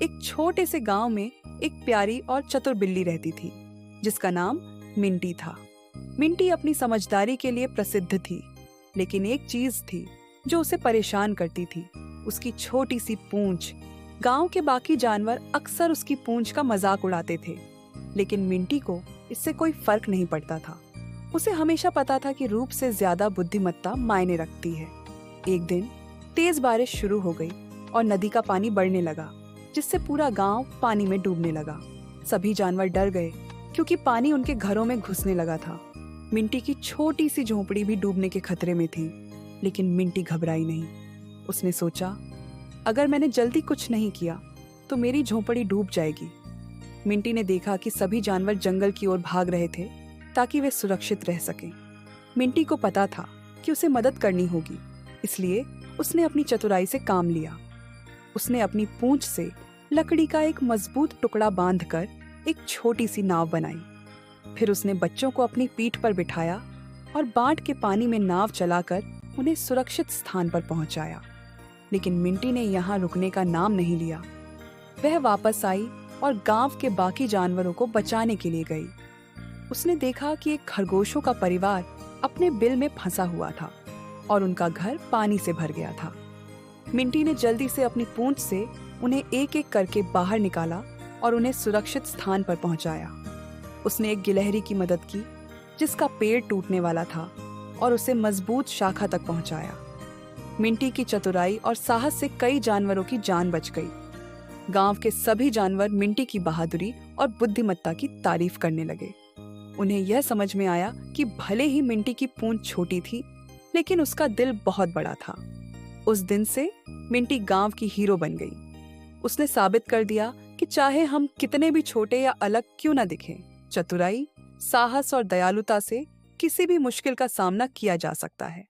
एक छोटे से गांव में एक प्यारी और चतुर बिल्ली रहती थी जिसका नाम मिंटी था। मिंटी अपनी समझदारी के लिए प्रसिद्ध थी, लेकिन एक चीज थी जो उसे परेशान करती थी, उसकी छोटी सी पूंछ। गांव के बाकी जानवर अक्सर उसकी पूंछ का मजाक उड़ाते थे, लेकिन मिंटी को इससे कोई फर्क नहीं पड़ता था। उसे हमेशा पता था कि रूप से ज्यादा बुद्धिमत्ता मायने रखती है। एक दिन तेज बारिश शुरू हो गई और नदी का पानी बढ़ने लगा, जिससे पूरा गांव पानी में डूबने लगा। सभी जानवर डर गए क्योंकि पानी उनके घरों में घुसने लगा था। मिंटी की छोटी सी झोंपड़ी भी डूबने के खतरे में थी, लेकिन मिंटी घबराई नहीं। उसने सोचा, अगर मैंने जल्दी कुछ नहीं किया तो मेरी झोंपड़ी डूब जाएगी। मिंटी ने देखा कि सभी जानवर जंगल की ओर भाग रहे थे ताकि वे सुरक्षित रह सकें। मिंटी को पता था कि उसे मदद करनी होगी, इसलिए उसने अपनी चतुराई से काम लिया। उसने अपनी पूंछ से लकड़ी का एक मजबूत टुकड़ा बांधकर एक छोटी सी नाव बनाई। फिर उसने बच्चों को अपनी पीठ पर बिठाया और बाढ़ के पानी में नाव चलाकर उन्हें सुरक्षित स्थान पर पहुंचाया। लेकिन मिंटी ने यहाँ रुकने का नाम नहीं लिया। वह वापस आई और गांव के बाकी जानवरों को बचाने के लिए गई। उसने देखा कि एक खरगोशों का परिवार अपने बिल में फंसा हुआ था और उनका घर पानी से भर गया था। मिंटी ने जल्दी से अपनी पूंछ से उन्हें एक एक करके बाहर निकाला और उन्हें सुरक्षित स्थान पर पहुंचाया। उसने एक गिलहरी की मदद की जिसका पेड़ टूटने वाला था और उसे मजबूत शाखा तक पहुंचाया। मिंटी की चतुराई और साहस से कई जानवरों की जान बच गई। गांव के सभी जानवर मिंटी की बहादुरी और बुद्धिमत्ता की तारीफ करने लगे। उन्हें यह समझ में आया कि भले ही मिंटी की पूंछ छोटी थी, लेकिन उसका दिल बहुत बड़ा था। उस दिन से मिंटी गांव की हीरो बन गई। उसने साबित कर दिया कि चाहे हम कितने भी छोटे या अलग क्यों न दिखें, चतुराई, साहस और दयालुता से किसी भी मुश्किल का सामना किया जा सकता है।